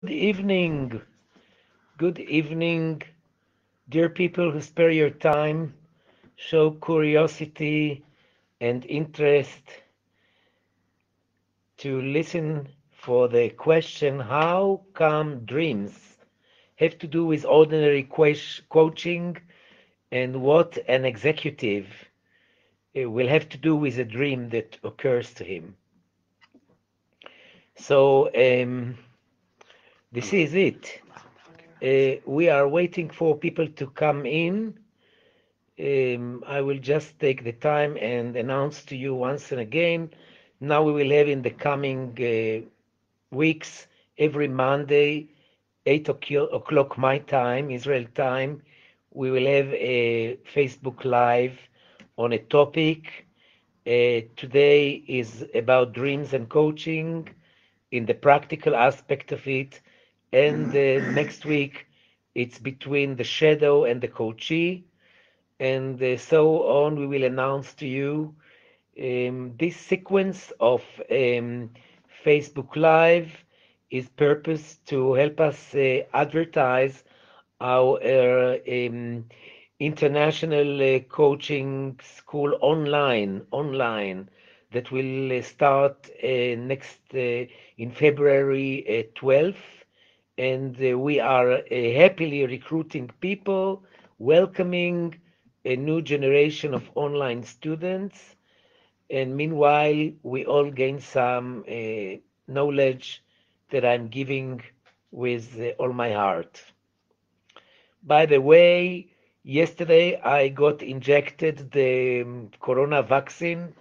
Evening. Good evening, dear people who spare your time, show curiosity and interest to listen for the question how come dreams have to do with ordinary coaching and what an executive will have to do with a dream that occurs to him. So, this is it. We are waiting for people to come in. I will just take the time and announce to you once and again. Now we will have in the coming weeks, every Monday, 8 o'clock my time, Israel time, we will have a Facebook Live on a topic. Today is about dreams and coaching in the practical aspect of it. And next week, it's between the shadow and the coachee and so on. We will announce to you this sequence of Facebook Live is purpose to help us advertise our international coaching school online that will start next in February 12th, and we are happily recruiting people, welcoming a new generation of online students, and meanwhile we all gain some knowledge that I'm giving with all my heart. By the way, yesterday I got injected the corona vaccine,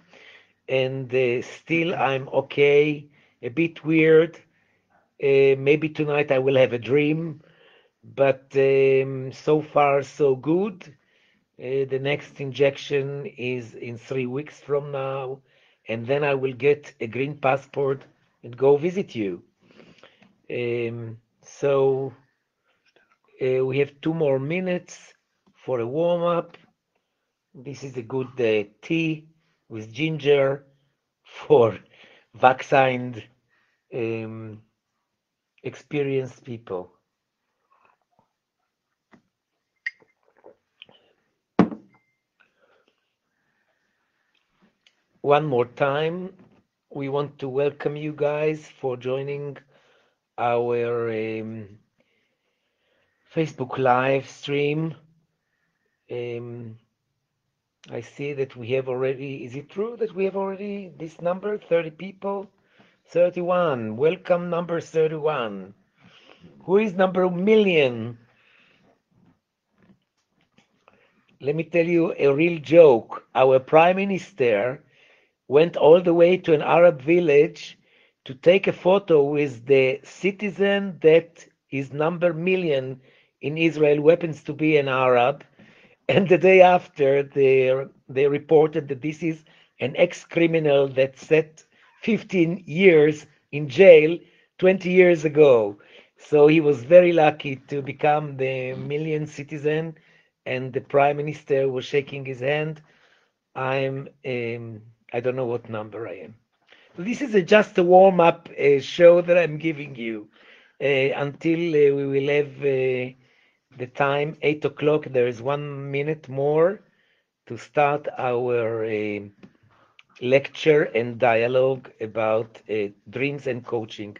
and still I'm okay. A bit weird. Maybe tonight I will have a dream, but so far so good. The next injection is in 3 weeks from now, and then I will get a green passport and go visit you. So we have 2 more minutes for a warm up. This is a good tea with ginger for vaccinated, um, experienced people. One more time, we want to welcome you guys for joining our Facebook live stream. Um, I see that we have already, is it true that we have already this number, 30 people? 31. Welcome, number 31. Who is number million? Let me tell you a real joke. Our prime minister went all the way to an Arab village to take a photo with the citizen that is number million in Israel, happens to be an Arab. And the day after, they reported that this is an ex-criminal that sat 15 years in jail 20 years ago. So he was very lucky to become the million citizen, and the prime minister was shaking his hand. I'm, I don't know what number I am. This is just a warm-up show that I'm giving you until we will have the time, 8 o'clock. There is 1 minute more to start our lecture and dialogue about dreams and coaching.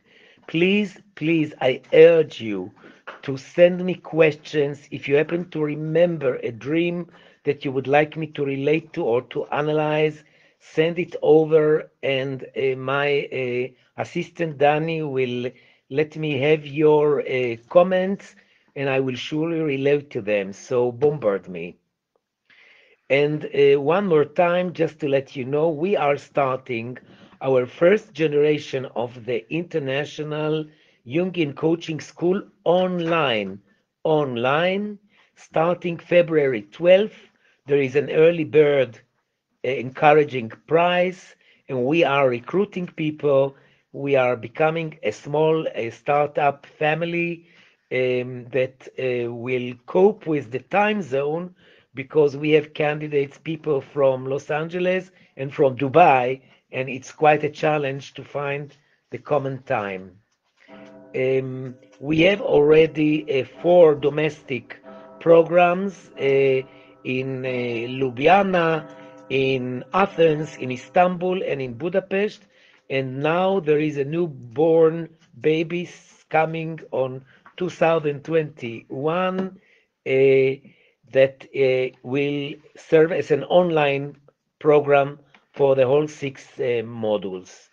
Please, please, I urge you to send me questions if you happen to remember a dream that you would like me to relate to or to analyze. Send it over, and my assistant Danny will let me have your comments, and I will surely relate to them. So bombard me. And one more time, just to let you know, we are starting our first generation of the International Jungian Coaching School online, starting February 12th. There is an early bird encouraging prize, and we are recruiting people. We are becoming a small startup family that will cope with the time zone, because we have candidates, people from Los Angeles and from Dubai, and it's quite a challenge to find the common time. We have already 4 domestic programs in Ljubljana, in Athens, in Istanbul, and in Budapest. And now there is a newborn baby coming on 2021 that will serve as an online program for the whole 6 modules.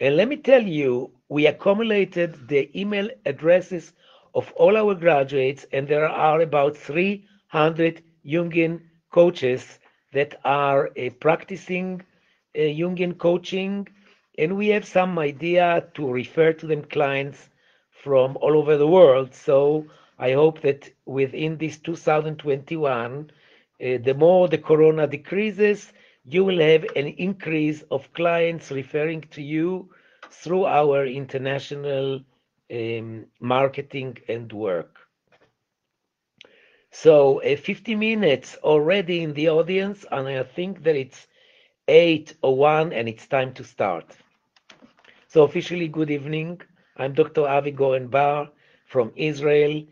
And let me tell you, we accumulated the email addresses of all our graduates, and there are about 300 Jungian coaches that are practicing Jungian coaching, and we have some idea to refer to them clients from all over the world. So I hope that within this 2021, the more the corona decreases, you will have an increase of clients referring to you through our international marketing and work. So 50 minutes already in the audience, and I think that it's 8:01 and it's time to start. So officially, good evening. I'm Dr. Avi Goren Bar from Israel,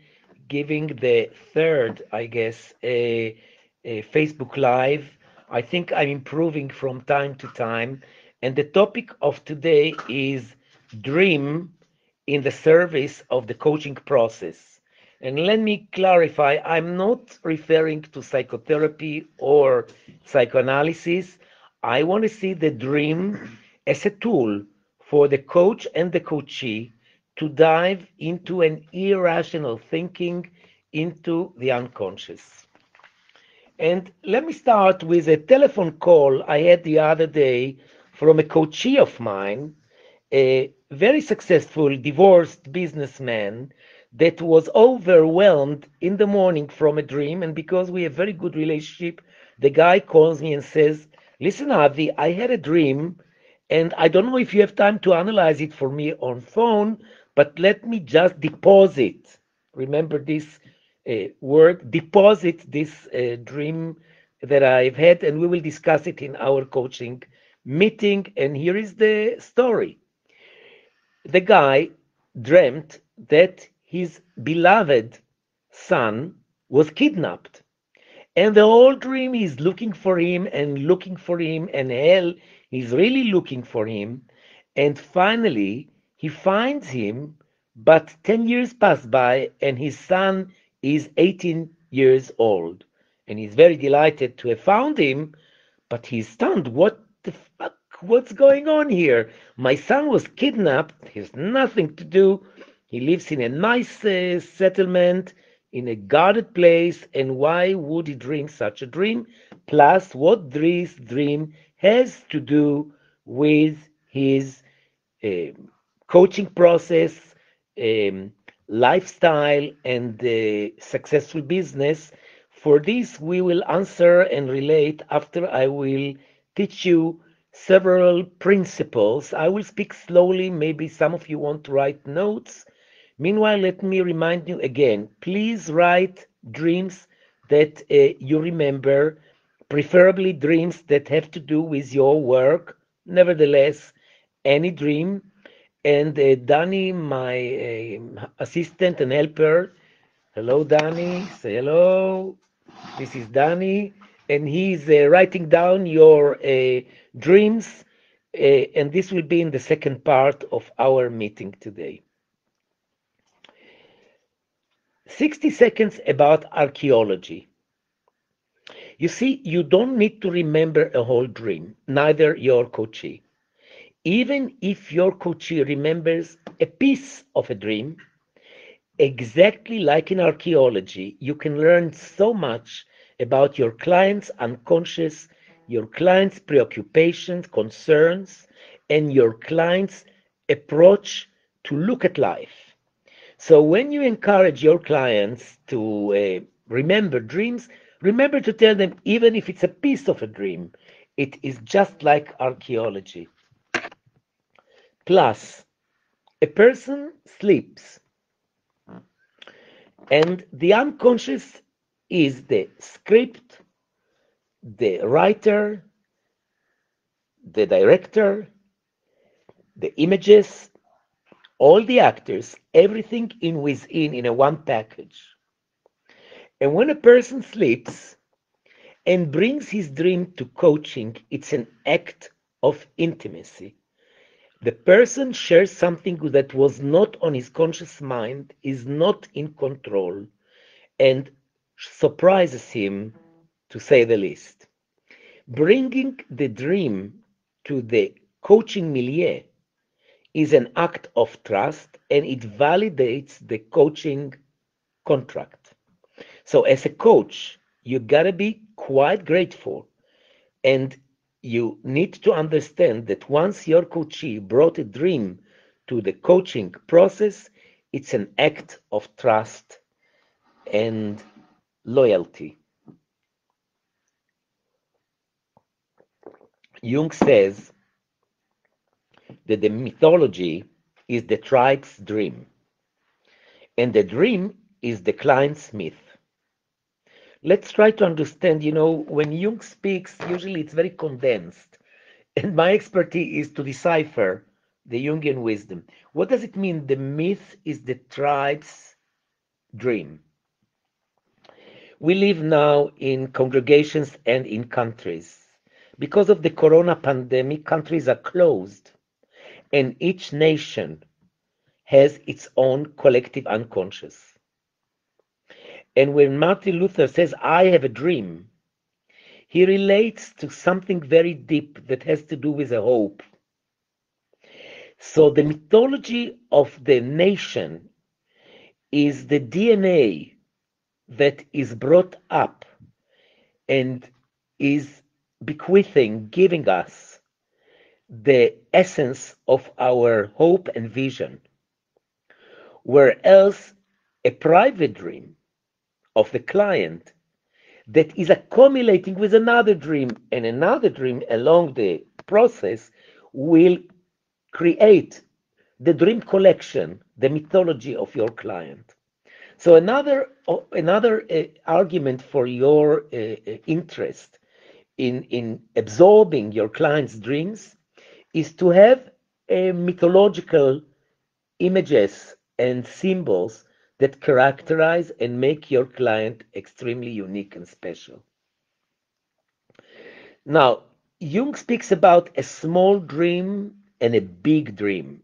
giving the third, I guess, a Facebook Live. I think I'm improving from time to time. And the topic of today is dream in the service of the coaching process. And let me clarify, I'm not referring to psychotherapy or psychoanalysis. I want to see the dream as a tool for the coach and the coachee to dive into an irrational thinking into the unconscious. And let me start with a telephone call I had the other day from a coachee of mine, a very successful divorced businessman that was overwhelmed in the morning from a dream. And because we have very good relationship, the guy calls me and says, "Listen, Avi, I had a dream, and I don't know if you have time to analyze it for me on phone, but let me just deposit." Remember this word, deposit this dream that I've had, and we will discuss it in our coaching meeting. And here is the story. The guy dreamt that his beloved son was kidnapped. And the whole dream is looking for him and looking for him, and hell is really looking for him. And finally, he finds him, but 10 years pass by, and his son is 18 years old. And he's very delighted to have found him, but he's stunned. What the fuck? What's going on here? My son was kidnapped. He has nothing to do. He lives in a nice settlement, in a guarded place, and why would he dream such a dream? Plus, what this dream has to do with his uh, coaching process, lifestyle, and successful business. For this, we will answer and relate after I will teach you several principles. I will speak slowly. Maybe some of you want to write notes. Meanwhile, let me remind you again, please write dreams that you remember, preferably dreams that have to do with your work. Nevertheless, any dream. And Danny, my assistant and helper, hello, Danny, say hello. This is Danny, and he's writing down your dreams, and this will be in the second part of our meeting today. 60 seconds about archaeology. You see, you don't need to remember a whole dream, neither your coachee. Even if your coachee remembers a piece of a dream, exactly like in archaeology, you can learn so much about your client's unconscious, your client's preoccupations, concerns, and your client's approach to look at life. So when you encourage your clients to remember dreams, remember to tell them, even if it's a piece of a dream, it is just like archaeology. Plus, a person sleeps, and the unconscious is the script, the writer, the director, the images, all the actors, everything in a one package. And when a person sleeps and brings his dream to coaching, it's an act of intimacy. The person shares something that was not on his conscious mind, is not in control, and surprises him, to say the least. Bringing the dream to the coaching milieu is an act of trust, and it validates the coaching contract. So, as a coach, you gotta be quite grateful, and you need to understand that once your coachee brought a dream to the coaching process, it's an act of trust and loyalty. Jung says that the mythology is the tribe's dream, and the dream is the client's myth. Let's try to understand, when Jung speaks, usually it's very condensed, and my expertise is to decipher the Jungian wisdom. What does it mean? The myth is the tribe's dream. We live now in congregations and in countries. Because of the corona pandemic, countries are closed, and each nation has its own collective unconscious. And when Martin Luther says, I have a dream, he relates to something very deep that has to do with a hope. So the mythology of the nation is the DNA that is brought up and is bequeathing, giving us the essence of our hope and vision. Whereas a private dream of the client that is accumulating with another dream and another dream along the process will create the dream collection, the mythology of your client. So another argument for your interest in absorbing your client's dreams is to have mythological images and symbols that characterize and make your client extremely unique and special. Now, Jung speaks about a small dream and a big dream.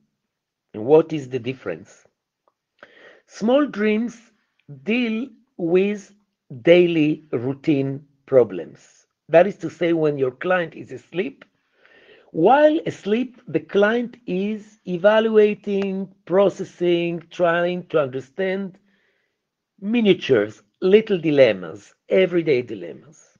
And what is the difference? Small dreams deal with daily routine problems. That is to say, when your client is asleep, while asleep, the client is evaluating, processing, trying to understand miniatures, little dilemmas, everyday dilemmas,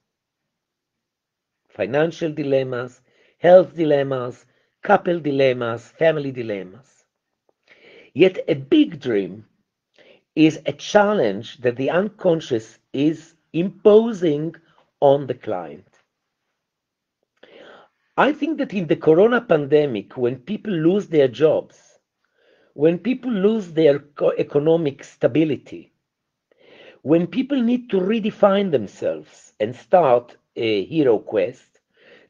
financial dilemmas, health dilemmas, couple dilemmas, family dilemmas. Yet a big dream is a challenge that the unconscious is imposing on the client. I think that in the corona pandemic, when people lose their jobs, when people lose their economic stability, when people need to redefine themselves and start a hero quest,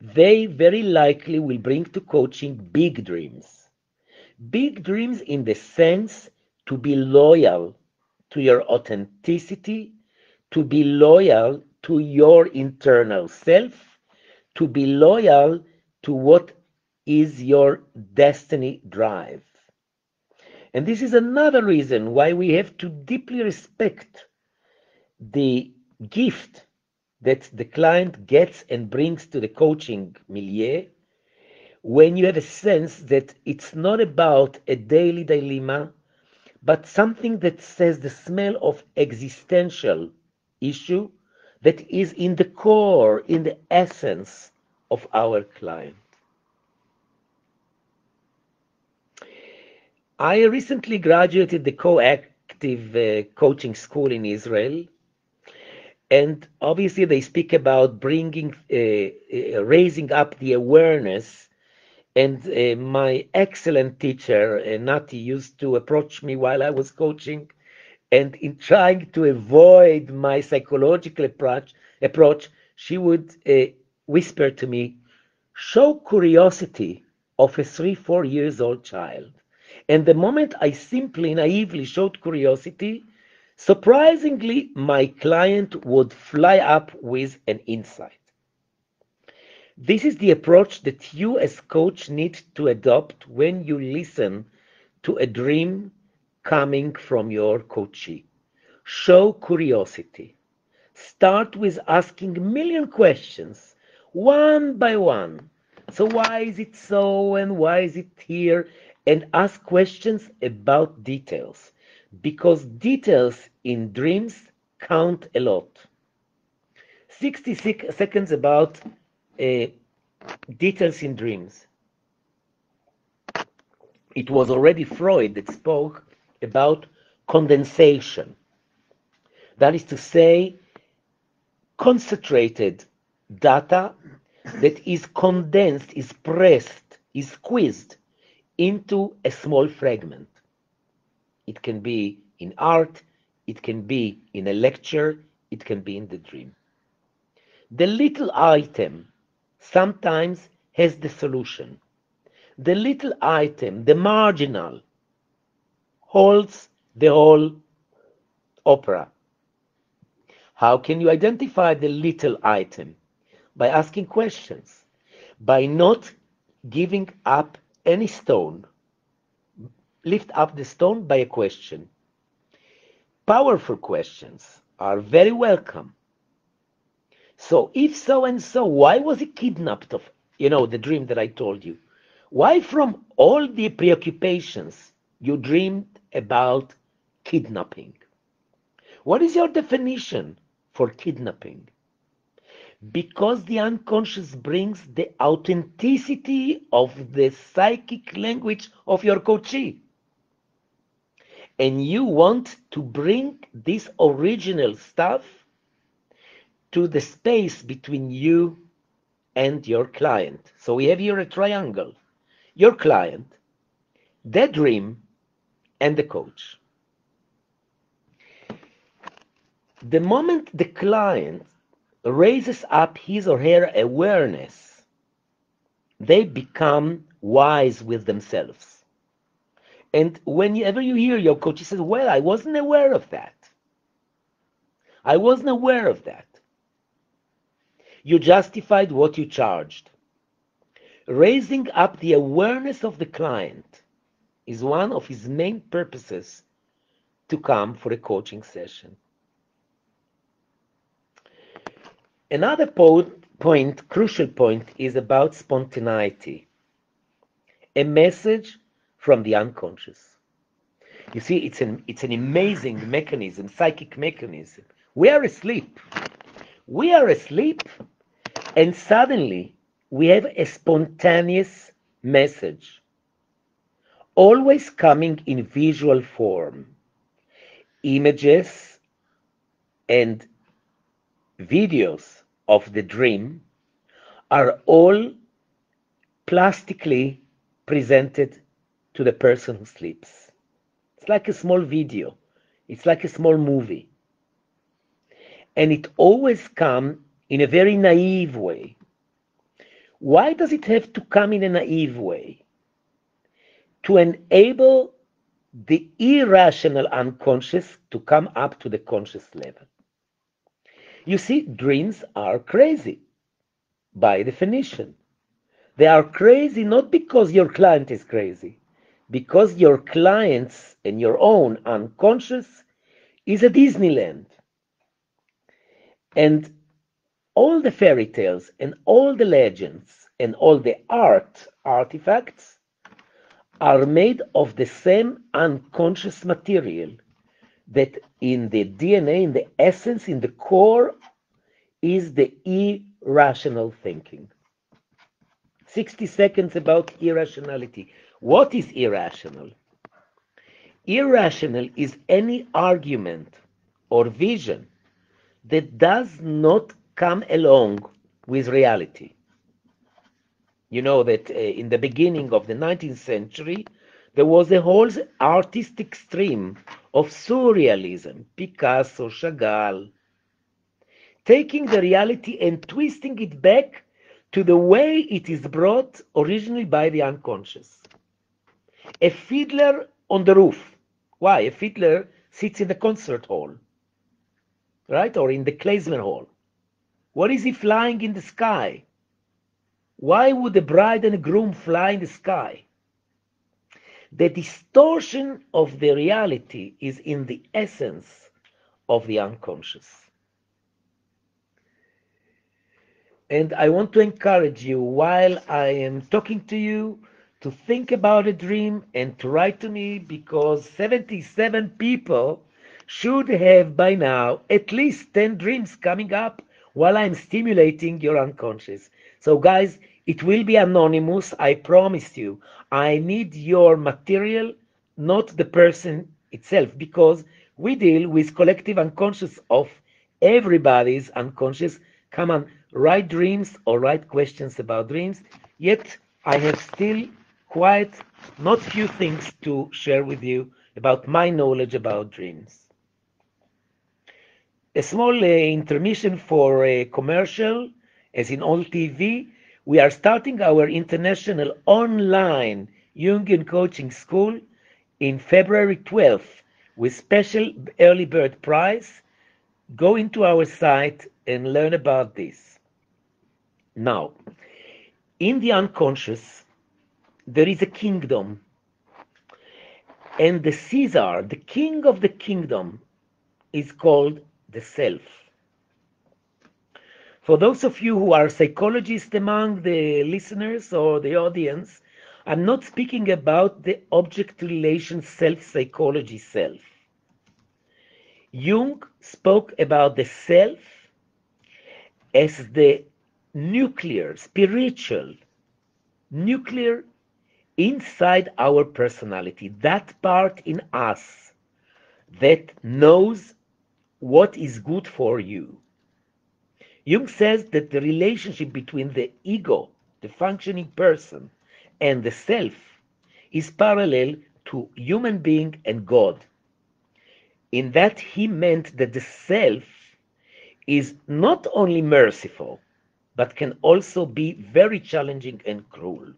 they very likely will bring to coaching big dreams. Big dreams in the sense to be loyal to your authenticity, to be loyal to your internal self, to be loyal to what is your destiny drive. And this is another reason why we have to deeply respect the gift that the client gets and brings to the coaching milieu when you have a sense that it's not about a daily dilemma, but something that says the smell of existential issue that is in the core, in the essence of our client. I recently graduated the co-active coaching school in Israel, and obviously they speak about bringing, raising up the awareness. And my excellent teacher, Nati, used to approach me while I was coaching, and in trying to avoid my psychological approach, she would whisper to me, show curiosity of a 3, 4 years old child. And the moment I simply naively showed curiosity, surprisingly, my client would fly up with an insight. This is the approach that you as coach need to adopt when you listen to a dream coming from your coachee. Show curiosity. Start with asking a million questions, one by one. So why is it so and why is it here? And ask questions about details, because details in dreams count a lot. 60 seconds about uh, details in dreams. It was already Freud that spoke about condensation. That is to say, concentrated data that is condensed, is pressed, is squeezed into a small fragment. It can be in art, it can be in a lecture, it can be in the dream. The little item sometimes has the solution. The little item, the marginal, holds the whole opera. How can you identify the little item? By asking questions, by not giving up any stone. Lift up the stone by a question. Powerful questions are very welcome. So if so and so, why was he kidnapped of, the dream that I told you? Why from all the preoccupations you dreamed about kidnapping? What is your definition for kidnapping? Because the unconscious brings the authenticity of the psychic language of your coachee. And you want to bring this original stuff to the space between you and your client. So we have here a triangle. Your client, the dream, and the coach. The moment the client raises up his or her awareness, they become wise with themselves. And whenever you hear your coach, he says, well, I wasn't aware of that. I wasn't aware of that. You justified what you charged. Raising up the awareness of the client is one of his main purposes to come for a coaching session. Another point, crucial point, is about spontaneity, a message from the unconscious. You see, it's an amazing mechanism, psychic mechanism. We are asleep. We are asleep, and suddenly we have a spontaneous message, always coming in visual form. Images and videos of the dream are all plastically presented to the person who sleeps. It's like a small video. It's like a small movie. And it always comes in a very naive way. Why does it have to come in a naive way? To enable the irrational unconscious to come up to the conscious level. You see, dreams are crazy by definition. They are crazy not because your client is crazy, because your client's and your own unconscious is a Disneyland. And all the fairy tales and all the legends and all the artifacts are made of the same unconscious material that in the DNA, in the essence, in the core, is the irrational thinking. 60 seconds about irrationality. What is irrational? Irrational is any argument or vision that does not come along with reality. You know that in the beginning of the 19th century, there was a whole artistic stream of surrealism, Picasso, Chagall, taking the reality and twisting it back to the way it is brought originally by the unconscious. A fiddler on the roof. Why? A fiddler sits in the concert hall, right? Or in the klezmer hall. What is he flying in the sky? Why would the bride and the groom fly in the sky? The distortion of the reality is in the essence of the unconscious. And I want to encourage you, while I am talking to you, to think about a dream and to write to me, because 77 people should have by now at least 10 dreams coming up while I'm stimulating your unconscious. So guys, it will be anonymous, I promise you. I need your material, not the person itself, because we deal with collective unconscious of everybody's unconscious. Come on, write dreams or write questions about dreams. Yet I have still quite not few things to share with you about my knowledge about dreams. A small intermission for a commercial, as in all TV. We are starting our international online Jungian coaching school in February 12th with special early bird prize. Go into our site and learn about this. Now, in the unconscious, there is a kingdom, and the Caesar, the king of the kingdom, is called the self. For those of you who are psychologists among the listeners or the audience, I'm not speaking about the object relation self-psychology self. Jung spoke about the self as the nuclear, spiritual, nuclear inside our personality, that part in us that knows what is good for you. Jung says that the relationship between the ego, the functioning person, and the self is parallel to human being and God. In that he meant that the self is not only merciful, but can also be very challenging and cruel.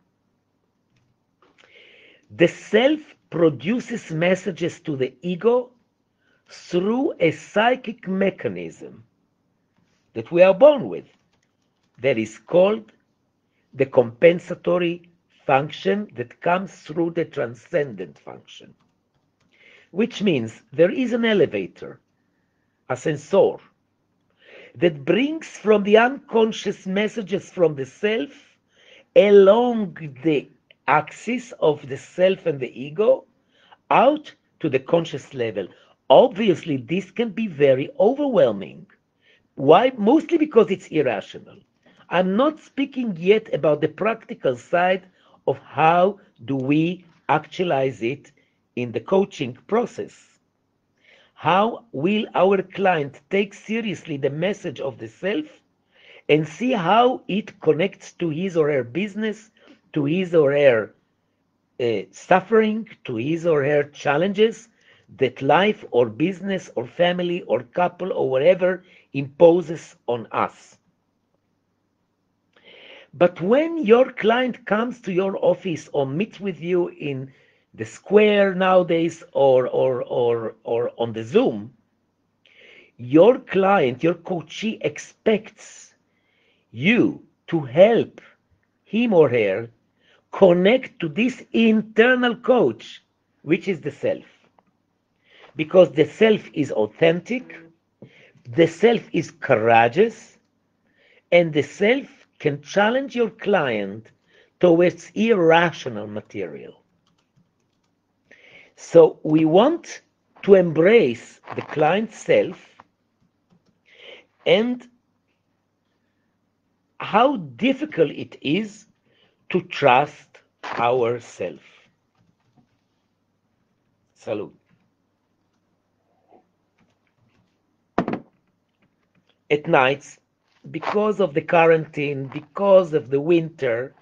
The self produces messages to the ego through a psychic mechanism that we are born with, that is called the compensatory function that comes through the transcendent function, which means there is an elevator, a sensor, that brings from the unconscious messages from the self along the axis of the self and the ego out to the conscious level. Obviously, this can be very overwhelming. Why? Mostly because it's irrational. I'm not speaking yet about the practical side of how do we actualize it in the coaching process. How will our client take seriously the message of the self and see how it connects to his or her business, to his or her suffering, to his or her challenges that life or business or family or couple or whatever imposes on us. But when your client comes to your office or meets with you in the square nowadays or on the Zoom, your client, your coachee expects you to help him or her connect to this internal coach, which is the self. Because the self is authentic, the self is courageous, and the self can challenge your client towards irrational material. So we want to embrace the client's self and how difficult it is to trust ourselves. Salute. At nights, because of the quarantine, because of the winter,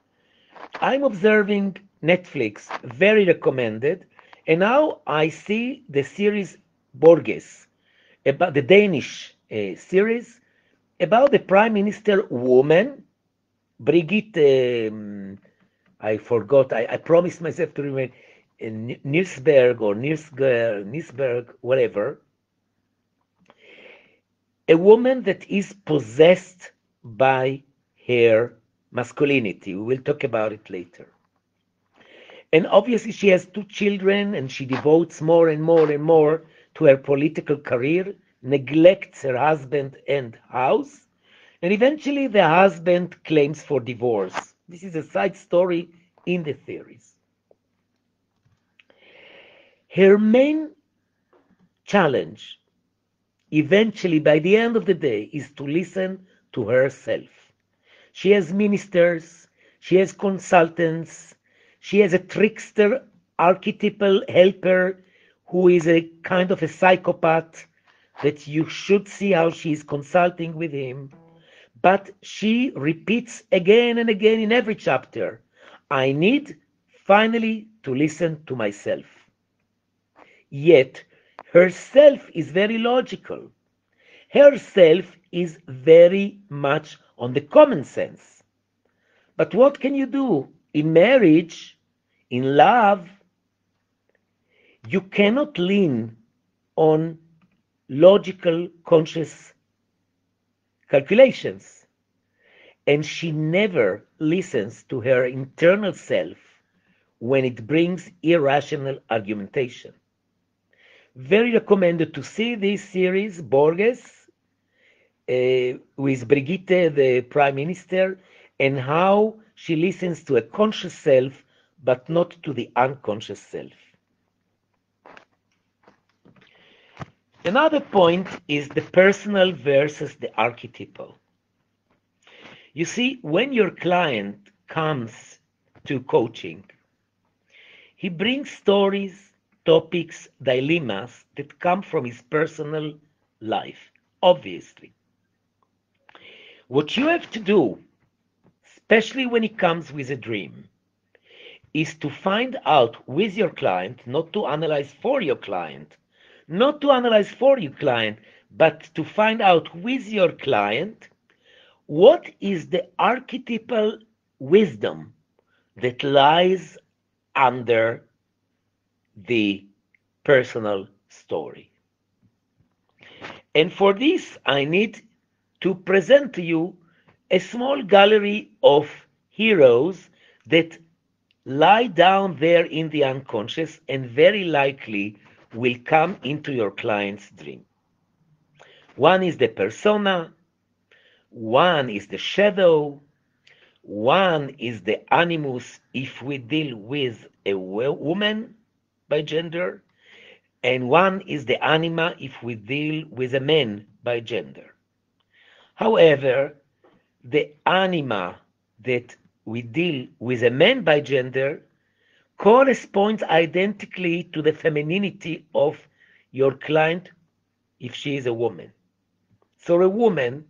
I'm observing Netflix, very recommended, and now I see the series Borges, about the Danish series, about the Prime Minister woman, Brigitte, I forgot, I promised myself to remember, Nirsberg or Nisberg, whatever, a woman that is possessed by her masculinity. We will talk about it later. And obviously, she has two children and she devotes more and more and more to her political career, neglects her husband and house, and eventually the husband claims for divorce. This is a side story in the theories. Her main challenge, eventually, by the end of the day, is to listen to herself. She has ministers, she has consultants, she has a trickster, archetypal helper who is a kind of a psychopath that you should see how she is consulting with him. But she repeats again and again in every chapter, I need finally to listen to myself. Yet, herself is very logical. Herself is very much on the common sense. But what can you do? In marriage, in love, you cannot lean on logical, conscious calculations. And she never listens to her internal self when it brings irrational argumentation. Very recommended to see this series, Borges, with Brigitte, the Prime Minister, and how she listens to a conscious self, but not to the unconscious self. Another point is the personal versus the archetypal. You see, when your client comes to coaching, he brings stories, topics, dilemmas that come from his personal life, obviously. What you have to do, especially when it comes with a dream, is to find out with your client, not to analyze for your client, but to find out with your client what is the archetypal wisdom that lies under the personal story. And for this, I need to present to you a small gallery of heroes that lie down there in the unconscious and very likely will come into your client's dream. One is the persona, one is the shadow, one is the animus if we deal with a woman by gender, and one is the anima if we deal with a man by gender. However, the anima that we deal with a man by gender corresponds identically to the femininity of your client if she is a woman. So a woman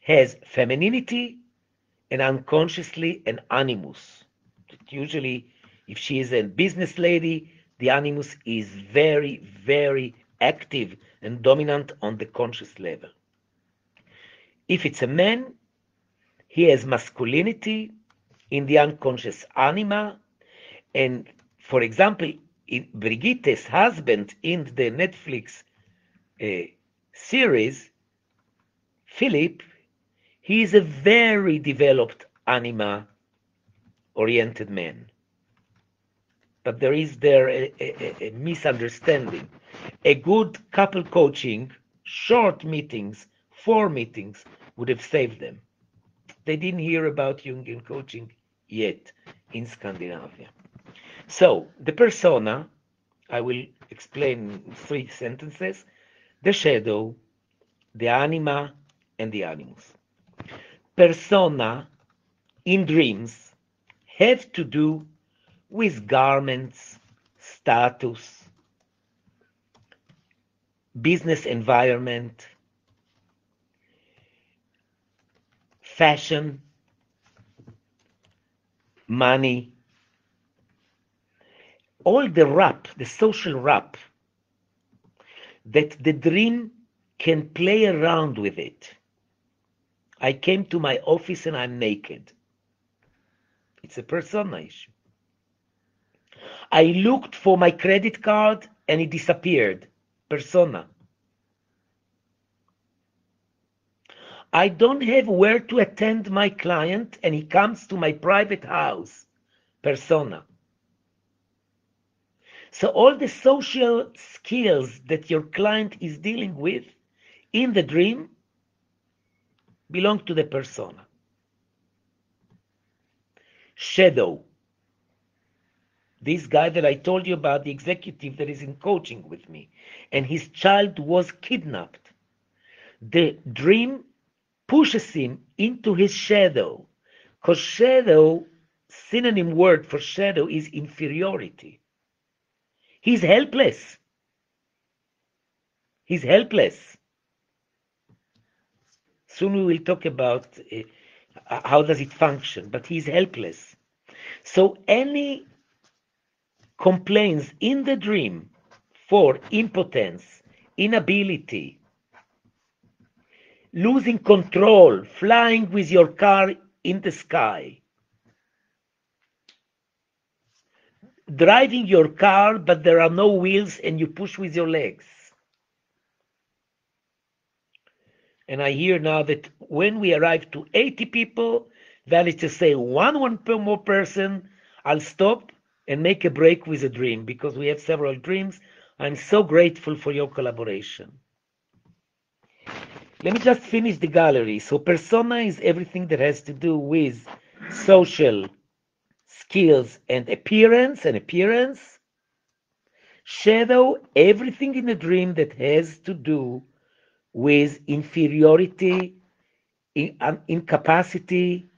has femininity and unconsciously an animus. Usually, if she is a business lady, the animus is very, very active and dominant on the conscious level. If it's a man, he has masculinity in the unconscious anima. And for example, in Brigitte's husband in the Netflix series, Philip, he is a very developed anima-oriented man. But there is a misunderstanding. A good couple coaching, short meetings, 4 meetings, would have saved them. They didn't hear about Jungian coaching yet in Scandinavia. So, the persona, I will explain in 3 sentences, the shadow, the anima, and the animus. Persona in dreams have to do with garments, status, business environment, fashion, money, all the wrap, the social wrap, that the dream can play around with it. I came to my office and I'm naked. It's a persona issue. I looked for my credit card and it disappeared. Persona. I don't have where to attend my client and he comes to my private house. Persona. So all the social skills that your client is dealing with in the dream belong to the persona. Shadow. This guy that I told you about, the executive that is in coaching with me, and his child was kidnapped. The dream pushes him into his shadow, because shadow, synonym word for shadow is inferiority. He's helpless. He's helpless. Soon we will talk about how does it function, but he's helpless. So any complaints in the dream for impotence, inability, losing control, flying with your car in the sky, driving your car but there are no wheels and you push with your legs. And I hear now that when we arrive to 80 people, that is to say one more person, I'll stop and make a break with a dream because we have several dreams. I'm so grateful for your collaboration. Let me just finish the gallery. So persona is everything that has to do with social skills and appearance. Shadow, everything in the dream that has to do with inferiority, incapacity,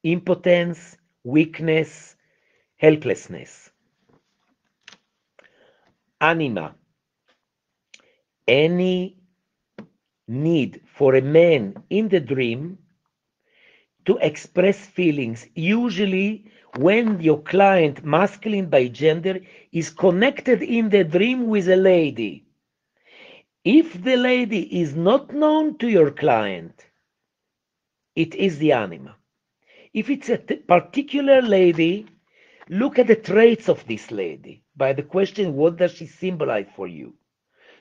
impotence, weakness, helplessness. Anima, any need for a man in the dream to express feelings, usually when your client, masculine by gender, is connected in the dream with a lady. If the lady is not known to your client, it is the anima. If it's a particular lady, look at the traits of this lady by the question, what does she symbolize for you?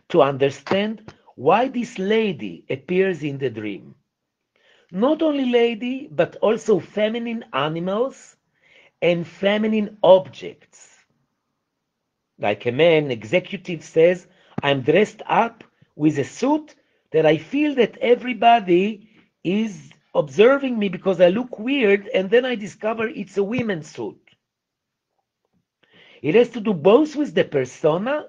To understand why this lady appears in the dream. Not only lady, but also feminine animals and feminine objects. Like a man executive says, I'm dressed up with a suit that I feel that everybody is observing me because I look weird, and then I discover it's a women's suit. It has to do both with the persona,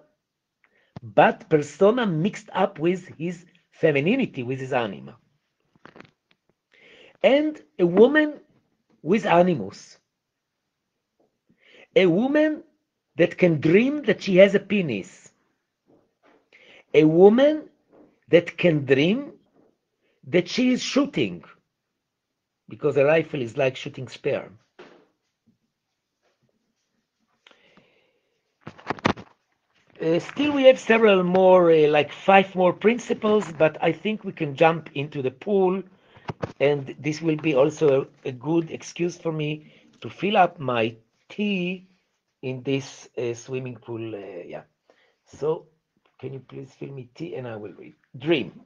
but persona mixed up with his femininity, with his anima. And a woman with animus. A woman that can dream that she has a penis. A woman that can dream that she is shooting, because a rifle is like shooting sperm. Still, we have several more, like 5 more principles, but I think we can jump into the pool, and this will be also a good excuse for me to fill up my tea in this swimming pool. Yeah. So, can you please fill me tea and I will read. Dream.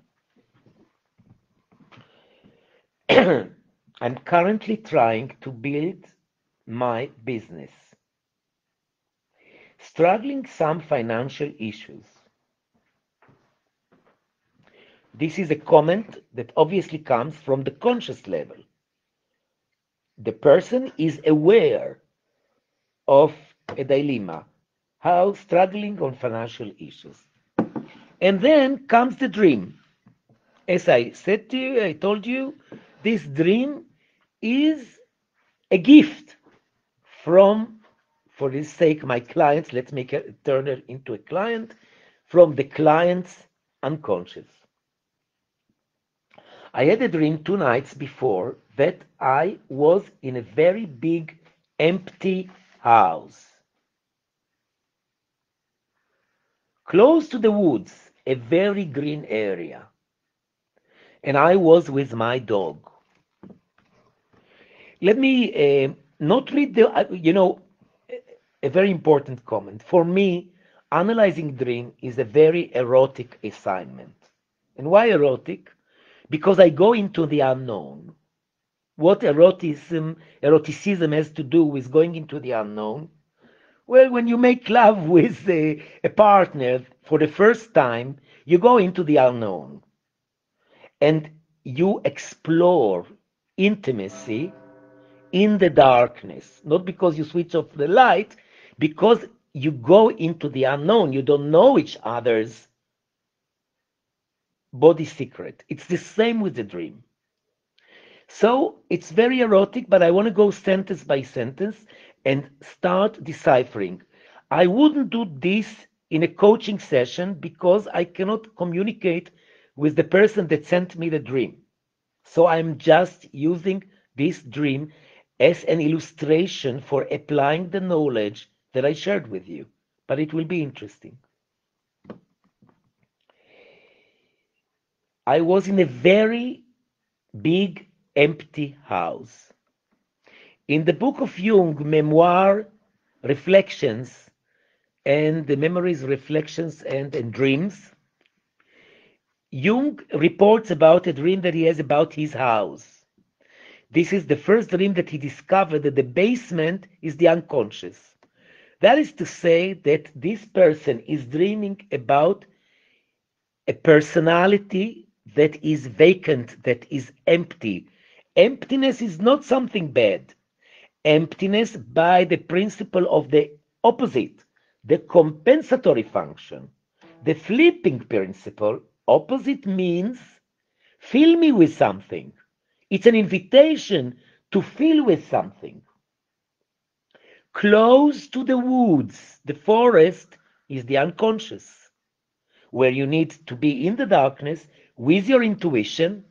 I'm currently trying to build my business. Struggling some financial issues. This is a comment that obviously comes from the conscious level. The person is aware of a dilemma, how struggling on financial issues. And then comes the dream. As I said to you, I told you, this dream is a gift from, for this sake, my clients, let's make a turner into a client, from the client's unconscious. I had a dream 2 nights before that I was in a very big empty house. Close to the woods, a very green area. And I was with my dog. Let me not read the, a very important comment. For me, analyzing dream is a very erotic assignment. And why erotic? Because I go into the unknown. What eroticism has to do with going into the unknown? Well, when you make love with a partner for the first time, you go into the unknown and you explore intimacy in the darkness, not because you switch off the light, because you go into the unknown. You don't know each other's body secret. It's the same with the dream. So it's very erotic, but I want to go sentence by sentence and start deciphering. I wouldn't do this in a coaching session because I cannot communicate with the person that sent me the dream. So I'm just using this dream as an illustration for applying the knowledge that I shared with you. But it will be interesting. I was in a very big empty house. In the book of Jung, Memoir, Reflections, and the Memories, Reflections, and Dreams, Jung reports about a dream that he has about his house. This is the first dream that he discovered that the basement is the unconscious. That is to say that this person is dreaming about a personality that is vacant, that is empty. Emptiness is not something bad. Emptiness, by the principle of the opposite, the compensatory function, the flipping principle, opposite means fill me with something. It's an invitation to fill with something. Close to the woods, the forest is the unconscious, where you need to be in the darkness with your intuition,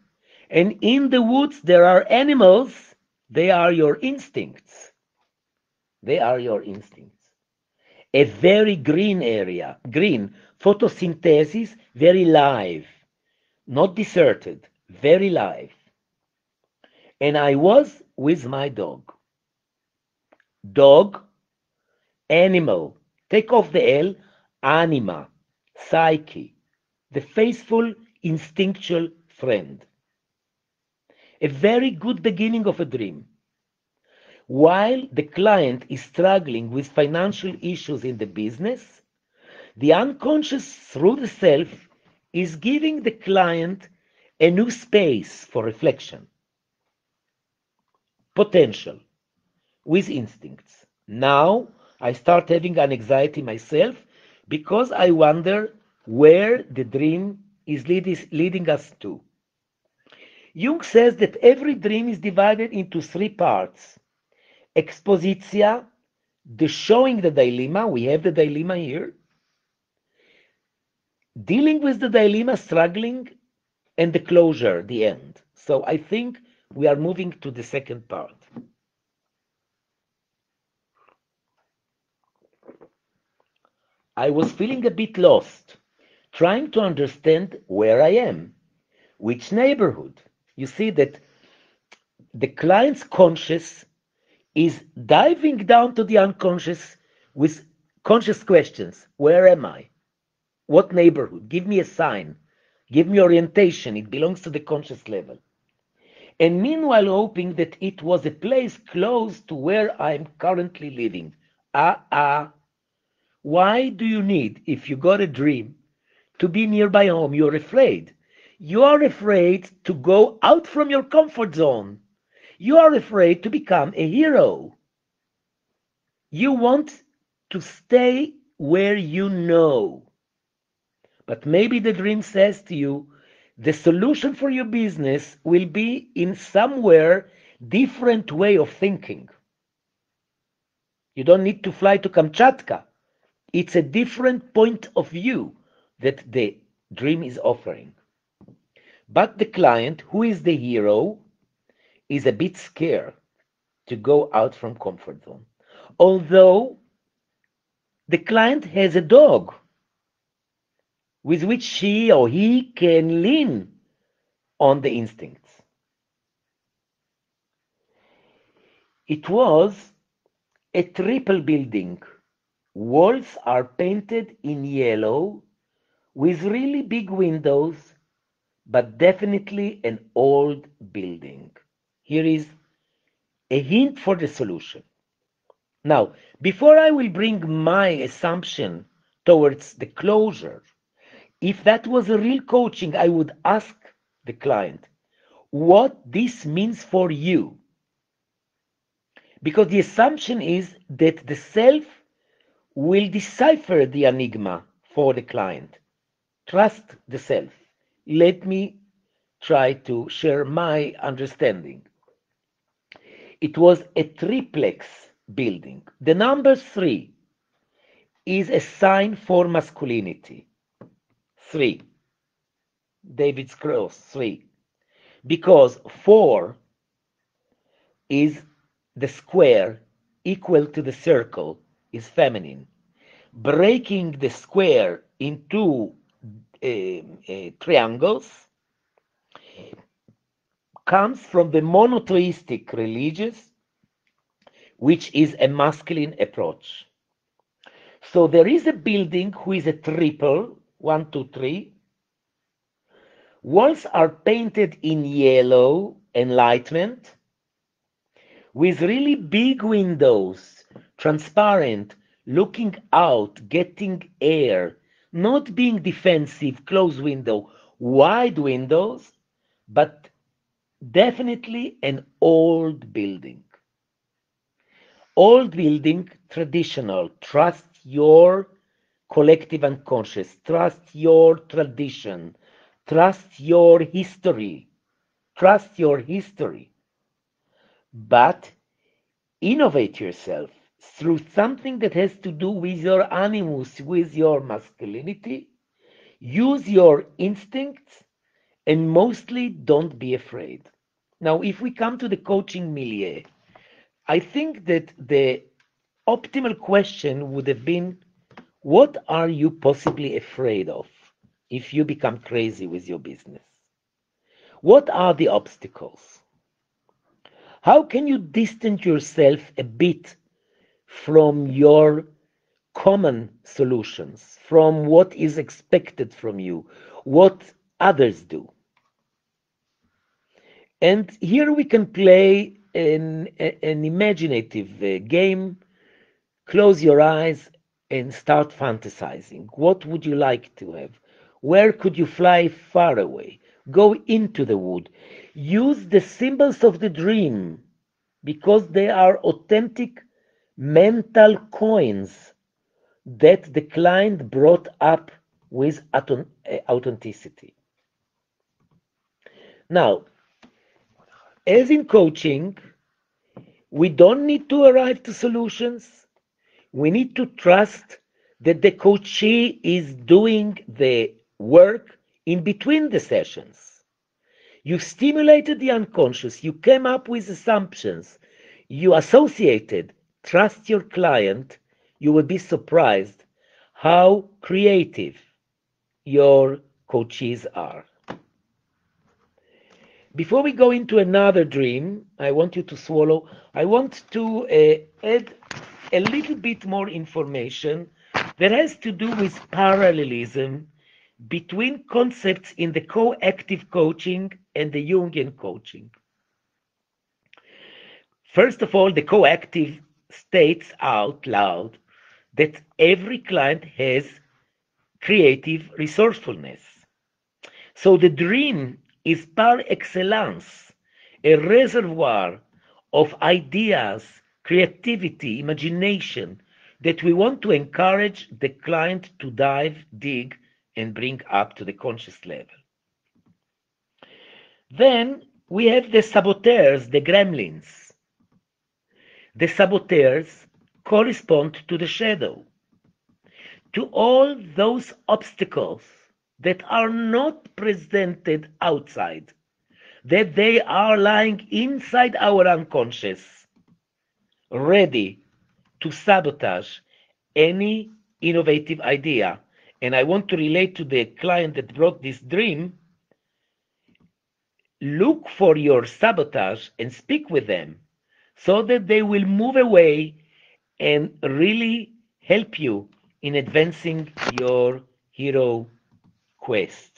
and in the woods there are animals, they are your instincts. They are your instincts. A very green area, green, photosynthesis, very live, not deserted, very live. And I was with my dog. Dog, animal, take off the L, anima, psyche, the faithful, instinctual friend. A very good beginning of a dream. While the client is struggling with financial issues in the business, the unconscious through the self is giving the client a new space for reflection. Potential with instincts. Now I start having an anxiety myself because I wonder where the dream is leading us to. Jung says that every dream is divided into three parts. Expositia, the showing the dilemma, we have the dilemma here. Dealing with the dilemma, struggling, and the closure, the end. So I think we are moving to the second part. I was feeling a bit lost, trying to understand where I am, which neighborhood. You see that the client's conscious is diving down to the unconscious with conscious questions. Where am I? What neighborhood? Give me a sign. Give me orientation. It belongs to the conscious level. And meanwhile, hoping that it was a place close to where I'm currently living. Why do you need, if you got a dream, to be nearby home? You're afraid. You are afraid to go out from your comfort zone. You are afraid to become a hero. You want to stay where you know. But maybe the dream says to you, the solution for your business will be in somewhere different way of thinking. You don't need to fly to Kamchatka. It's a different point of view that the dream is offering. But the client, who is the hero, is a bit scared to go out from comfort zone. Although the client has a dog with which she or he can lean on the instincts. It was a triple building Walls are painted in yellow with really big windows, but definitely an old building. Here is a hint for the solution. Now, before I will bring my assumption towards the closure, if that was a real coaching, I would ask the client what this means for you. Because the assumption is that the self will decipher the enigma for the client. Trust the self. Let me try to share my understanding. It was a triplex building. The number 3 is a sign for masculinity. 3. David's cross, 3. Because 4 is the square equal to the circle, is feminine. Breaking the square into triangles comes from the monotheistic religions, which is a masculine approach. So there is a building who is a triple, 1, 2, 3. Walls are painted in yellow, enlightenment, with really big windows, transparent, looking out, getting air, not being defensive, closed window, wide windows, but definitely an old building. Old building, traditional. Trust your collective unconscious. Trust your tradition. Trust your history. Trust your history. But innovate yourself through something that has to do with your animus, with your masculinity. Use your instincts and mostly don't be afraid. Now, if we come to the coaching milieu, I think that the optimal question would have been, what are you possibly afraid of if you become crazy with your business? What are the obstacles? How can you distance yourself a bit from your common solutions, from what is expected from you, what others do? And here we can play an imaginative game. Close your eyes and start fantasizing. What would you like to have? Where could you fly far away? Go into the wood. Use the symbols of the dream because they are authentic mental coins that the client brought up with authenticity. Now, as in coaching, we don't need to arrive to solutions. We need to trust that the coachee is doing the work in between the sessions. You stimulated the unconscious, you came up with assumptions, you associated. Trust your client. You will be surprised how creative your coachees are. Before we go into another dream, I want you to swallow. I want to add a little bit more information that has to do with parallelism between concepts in the co-active coaching and the Jungian coaching. First of all, the co-active states out loud that every client has creative resourcefulness. So the dream is par excellence a reservoir of ideas, creativity, imagination that we want to encourage the client to dive, dig, and bring up to the conscious level. Then we have the saboteurs, the gremlins. The saboteurs correspond to the shadow, to all those obstacles that are not presented outside, that they are lying inside our unconscious, ready to sabotage any innovative idea. And I want to relate to the client that brought this dream. Look for your sabotage and speak with them so that they will move away and really help you in advancing your hero quest.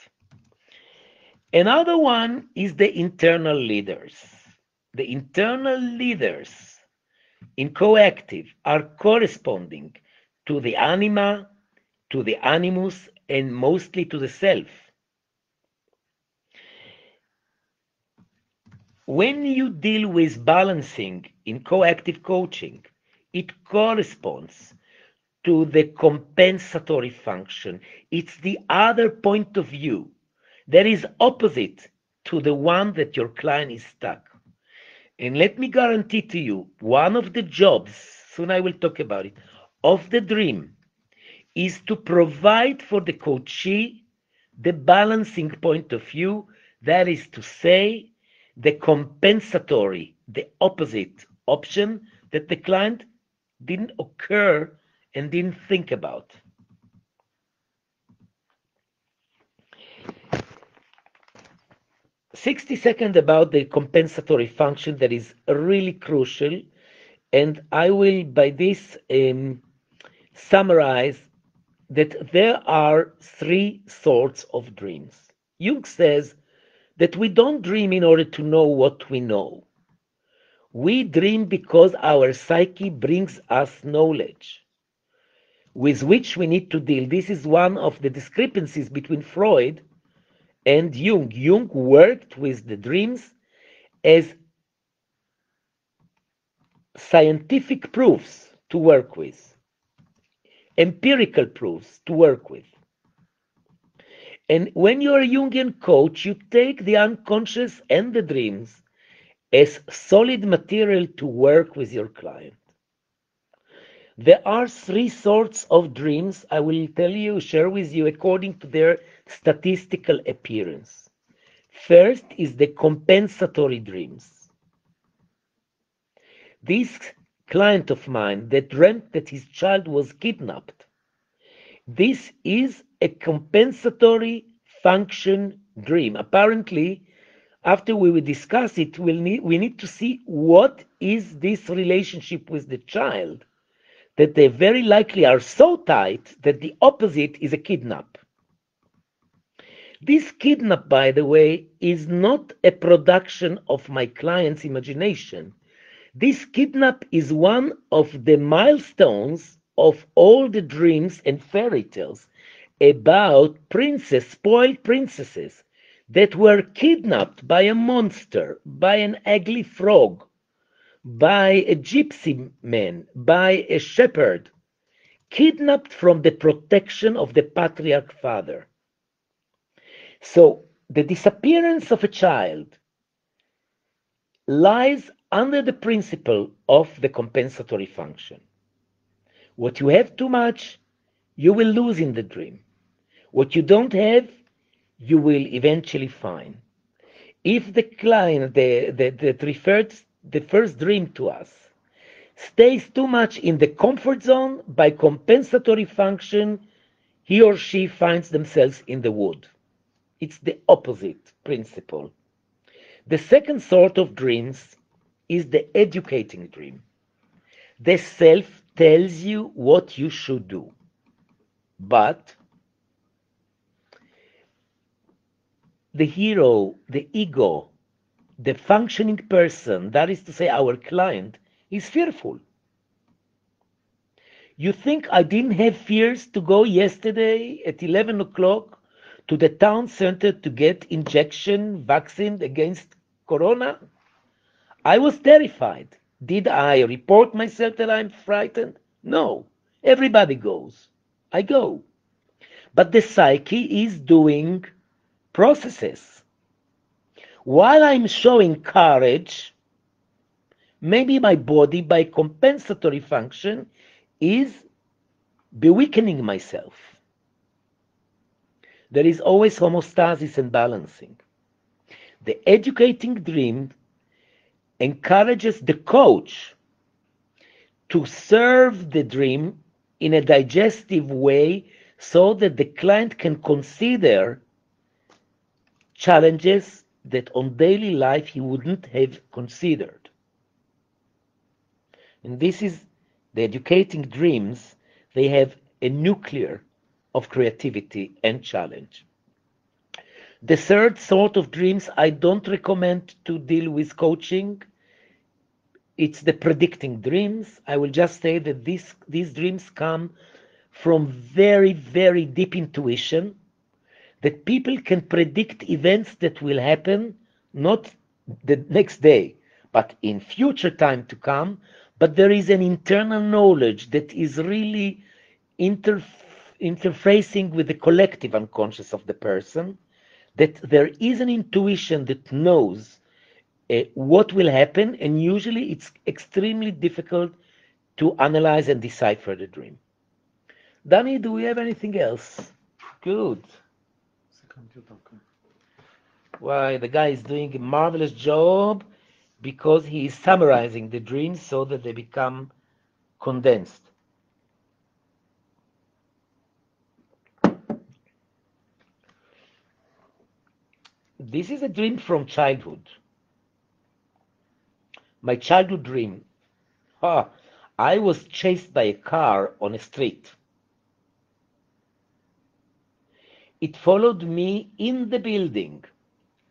Another one is the internal leaders. The internal leaders in coactive are corresponding to the anima, to the animus, and mostly to the self. When you deal with balancing in coactive coaching, it corresponds to the compensatory function. It's the other point of view that is opposite to the one that your client is stuck. And let me guarantee to you, one of the jobs, soon I will talk about it, of the dream is to provide for the coachee the balancing point of view, that is to say, the compensatory, the opposite option that the client didn't occur and didn't think about. "60 seconds about the compensatory function that is really crucial, and I will by this summarize that there are three sorts of dreams. Jung says that we don't dream in order to know what we know. We dream because our psyche brings us knowledge with which we need to deal. This is one of the discrepancies between Freud and Jung. Jung worked with the dreams as scientific proofs to work with, empirical proofs to work with. And when you're a Jungian coach, you take the unconscious and the dreams as solid material to work with your client. There are three sorts of dreams I will share with you according to their statistical appearance. First is the compensatory dreams. This client of mine that dreamt that his child was kidnapped, this is a compensatory function dream. Apparently, after we will discuss it, we need to see what is this relationship with the child, that they very likely are so tight that the opposite is a kidnap. This kidnap, by the way, is not a production of my client's imagination. This kidnap is one of the milestones of all the dreams and fairy tales about spoiled princesses that were kidnapped by a monster, by an ugly frog, by a gypsy man, by a shepherd, kidnapped from the protection of the patriarch father. So the disappearance of a child lies under the principle of the compensatory function. What you have too much, you will lose in the dream. What you don't have, you will eventually find. If the client that referred the first dream to us stays too much in the comfort zone, by compensatory function, he or she finds themselves in the wood. It's the opposite principle. The second sort of dreams is the educating dream. The self tells you what you should do, but the hero, the ego, the functioning person, that is to say our client, is fearful. You think I didn't have fears to go yesterday at 11 o'clock to the town center to get injection vaccine against corona? I was terrified. Did I report myself that I'm frightened? No. Everybody goes. I go. But the psyche is doing processes. While I'm showing courage, maybe my body, by compensatory function, is beweakening myself. There is always homeostasis and balancing. The educating dream encourages the coach to serve the dream in a digestive way so that the client can consider challenges that on daily life he wouldn't have considered. And this is the educating dreams They have a nuclear of creativity and challenge. The third sort of dreams I don't recommend to deal with coaching. It's the predicting dreams. I will just say that these dreams come from very, very deep intuition, that people can predict events that will happen not the next day, but in future time to come. But there is an internal knowledge that is really interfacing with the collective unconscious of the person, that there is an intuition that knows what will happen, and usually it's extremely difficult to analyze and decipher the dream. Danny, do we have anything else? Good. Why, the guy is doing a marvelous job because he is summarizing the dreams so that they become condensed. This is a dream from childhood. My childhood dream. I was chased by a car on a street. It followed me in the building,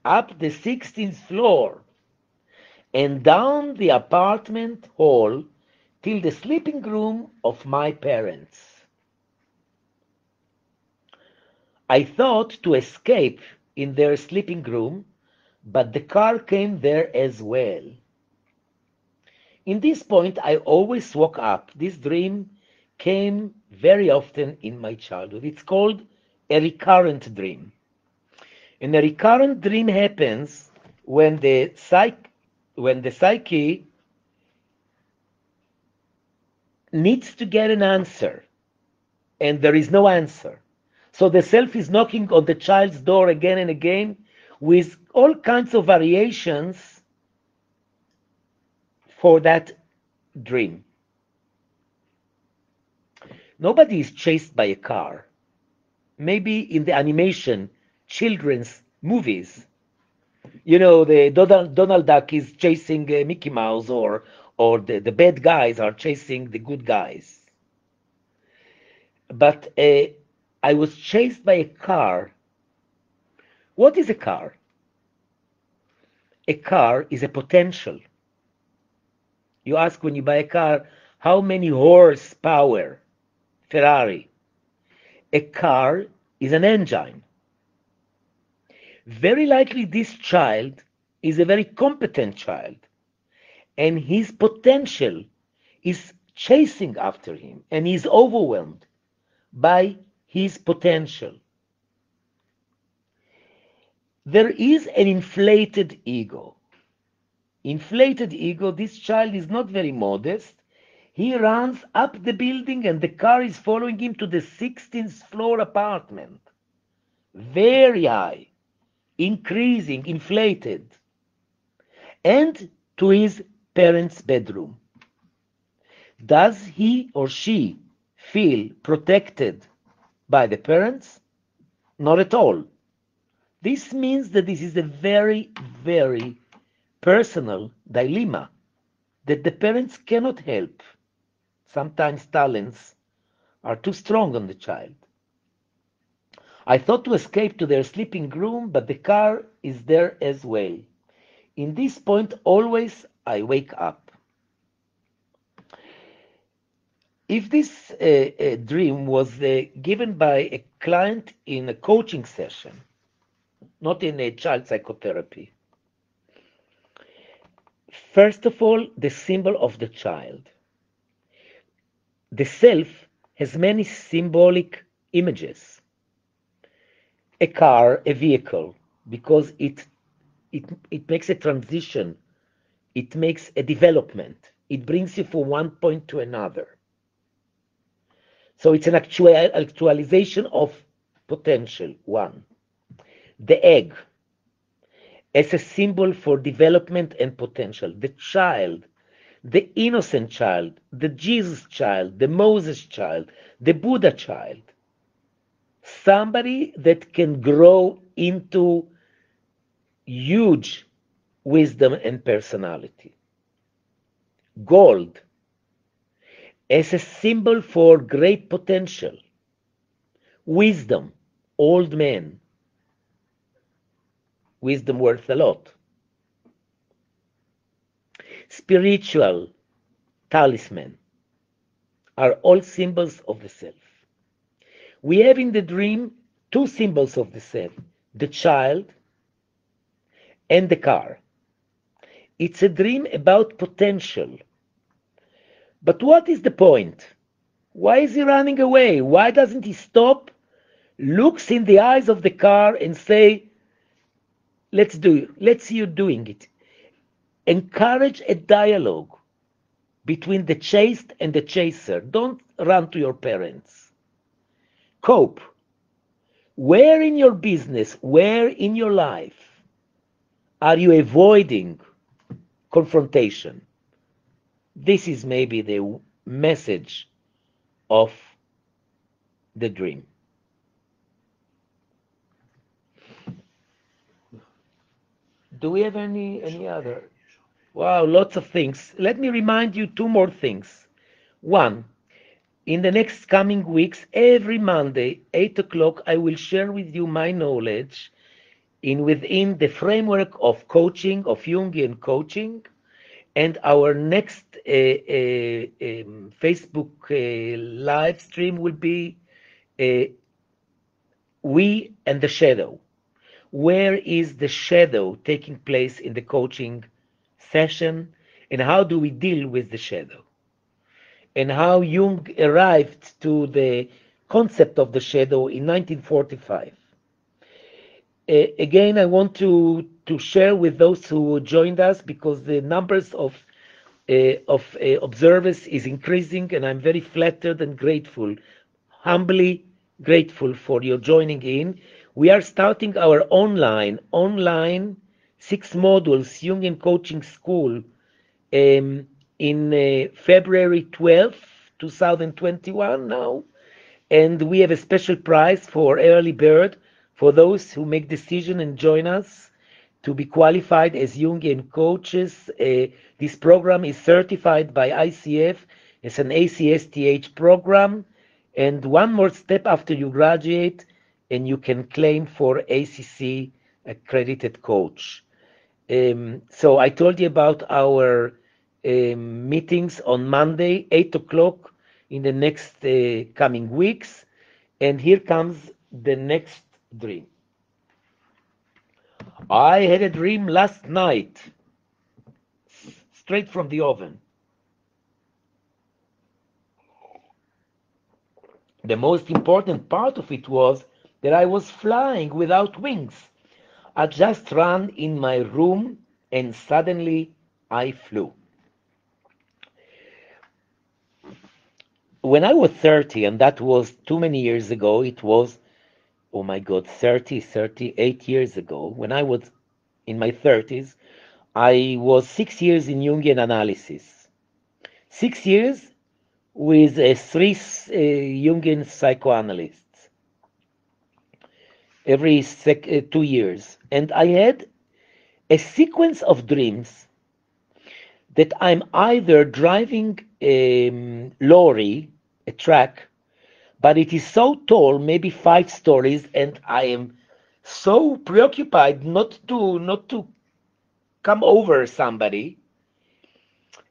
up the 16th floor, and down the apartment hall till the sleeping room of my parents. I thought to escape in their sleeping room, but the car came there as well. In this point, I always woke up. This dream came very often in my childhood. It's called a recurrent dream. And a recurrent dream happens when the psyche needs to get an answer, and there is no answer. So the self is knocking on the child's door again and again with all kinds of variations for that dream. Nobody is chased by a car. Maybe in the animation, children's movies, the Donald Duck is chasing Mickey Mouse, or the bad guys are chasing the good guys. But I was chased by a car. What is a car? A car is a potential. You ask when you buy a car, how many horsepower? Ferrari. A car is an engine. Very likely this child is a very competent child, and his potential is chasing after him, and he's overwhelmed by his potential. There is an inflated ego. Inflated ego, this child is not very modest. He runs up the building and the car is following him to the 16th floor apartment. Very high, increasing, inflated, and to his parents' bedroom. Does he or she feel protected by the parents? Not at all. This means that this is a very, very personal dilemma that the parents cannot help. Sometimes talents are too strong on the child. I thought to escape to their sleeping room, but the car is there as well. In this point, always I wake up. If this dream was given by a client in a coaching session, not in a child psychotherapy, first of all, the symbol of the child. The self has many symbolic images. A car, a vehicle, because it makes a transition, it makes a development, it brings you from one point to another. So it's an actualization of potential, one. The egg as a symbol for development and potential. The child, the innocent child, the Jesus child, the Moses child, the Buddha child. Somebody that can grow into huge wisdom and personality. Gold, as a symbol for great potential, wisdom, old man, wisdom worth a lot, spiritual, talisman, are all symbols of the self. We have in the dream two symbols of the self, the child and the car. It's a dream about potential. But what is the point? Why is he running away? Why doesn't he stop, looks in the eyes of the car and say, let's see you doing it. Encourage a dialogue between the chased and the chaser. Don't run to your parents. Cope. Where in your business, where in your life are you avoiding confrontation? This is maybe the message of the dream. Do we have any other? Wow, lots of things. Let me remind you two more things. One, in the next coming weeks, every Monday, 8 o'clock, I will share with you my knowledge within the framework of coaching, of Jungian coaching, and our next Facebook live stream will be We and the Shadow. Where is the shadow taking place in the coaching session, and how do we deal with the shadow? And how Jung arrived to the concept of the shadow in 1945. Again, I want to share with those who joined us, because the numbers of observers is increasing, and I'm very flattered and grateful, humbly grateful for your joining in. We are starting our online 6 modules Jungian Coaching School in February 12th, 2021 now. And we have a special prize for early bird for those who make decision and join us to be qualified as Jungian coaches. This program is certified by ICF as an ACSTH program. And one more step after you graduate, and you can claim for ACC accredited coach. So I told you about our meetings on Monday, 8 o'clock in the next coming weeks. And here comes the next dream. I had a dream last night, straight from the oven. The most important part of it was that I was flying without wings. I just ran in my room and suddenly I flew. When I was 30, and that was too many years ago, it was, oh my God, 38 years ago, when I was in my 30s, I was 6 years in Jungian analysis. 6 years with 3 Jungian psychoanalysts every 2 years. And I had a sequence of dreams that I'm either driving a lorry, a truck, but it is so tall, maybe 5 stories, and I am so preoccupied not to come over somebody.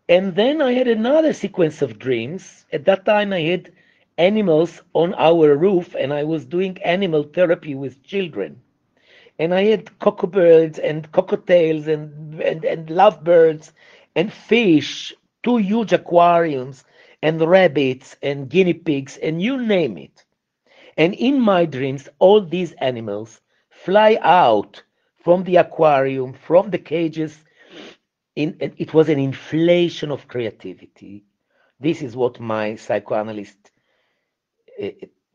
And then I had another sequence of dreams. At that time, I had animals on our roof, and I was doing animal therapy with children. And I had cockabirds and cockatails and lovebirds and fish, 2 huge aquariums, and rabbits and guinea pigs, and you name it. And in my dreams, all these animals fly out from the aquarium, from the cages. It was an inflation of creativity. This is what my psychoanalyst uh,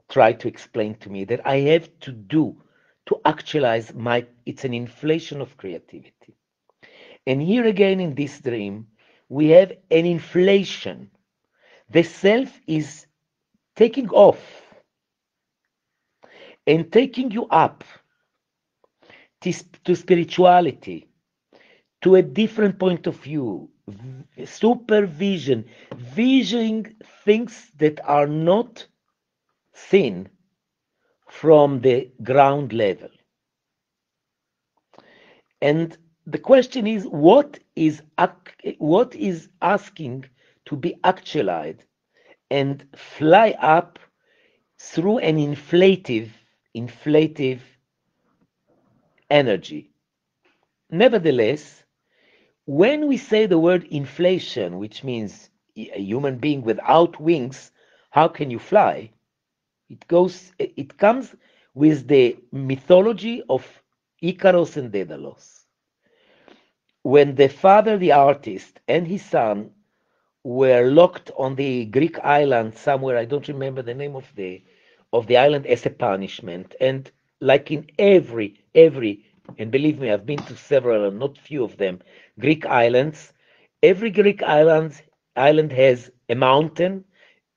tried to explain to me, that I have to do to actualize it's an inflation of creativity. And here again in this dream, we have an inflation. The self is taking off and taking you up to spirituality, to a different point of view, supervision, visioning things that are not seen from the ground level. And the question is, what is asking to be actualized and fly up through an inflative energy? Nevertheless, when we say the word inflation, which means a human being without wings, how can you fly? It comes with the mythology of Icarus and Daedalus. When the father, the artist, and his son were locked on the Greek island somewhere, I don't remember the name of the island, as a punishment, and like in every, and believe me, I've been to several, and not few of them, Greek islands. Every Greek island has a mountain,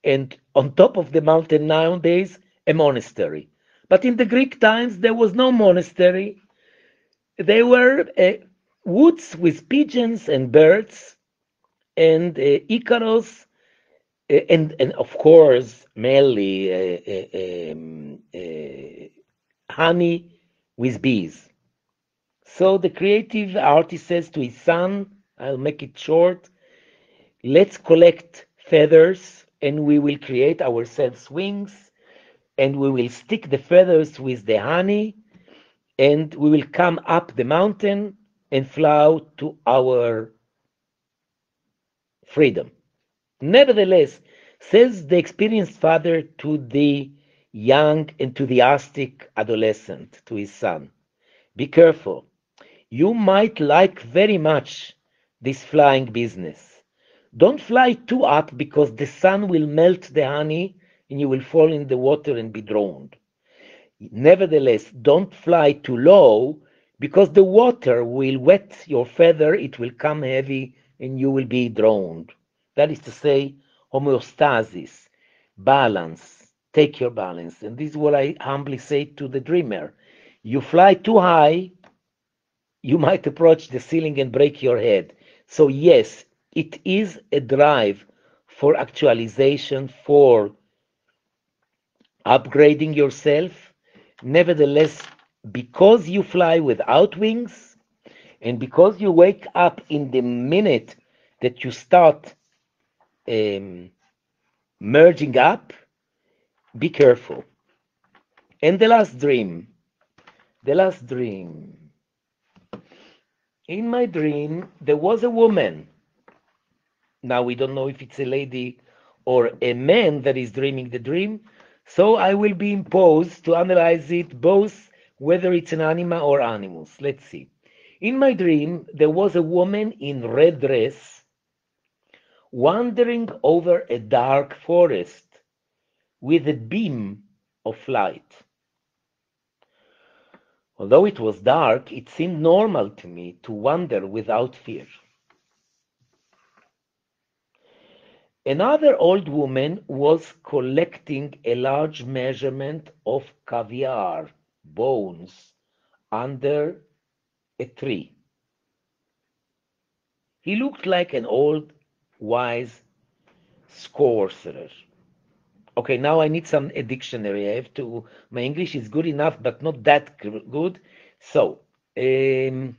and on top of the mountain nowadays, a monastery. But in the Greek times, there was no monastery. They were woods with pigeons and birds, and Icarus, and of course, mainly honey with bees. So the creative artist says to his son, I'll make it short, let's collect feathers and we will create ourselves wings, and we will stick the feathers with the honey, and we will come up the mountain and fly to our freedom. Nevertheless, says the experienced father to the young enthusiastic adolescent, to his son, be careful. You might like very much this flying business. Don't fly too up because the sun will melt the honey and you will fall in the water and be drowned. Nevertheless, don't fly too low because the water will wet your feather, it will come heavy, and you will be drowned. That is to say, homeostasis, balance, take your balance. And this is what I humbly say to the dreamer. You fly too high, you might approach the ceiling and break your head. So, yes, it is a drive for actualization, for upgrading yourself. Nevertheless, because you fly without wings, and because you wake up in the minute that you start um, merging up, be careful. And the last dream. In my dream, there was a woman. Now we don't know if it's a lady or a man that is dreaming the dream. So I will be imposed to analyze it both whether it's an anima or animus. Let's see. In my dream, there was a woman in red dress wandering over a dark forest with a beam of light. Although it was dark, it seemed normal to me to wander without fear. Another old woman was collecting a large measurement of caviar bones under a tree. He looked like an old, wise sorcerer. Okay, now I need some a dictionary. I have to. My English is good enough, but not that good. So, I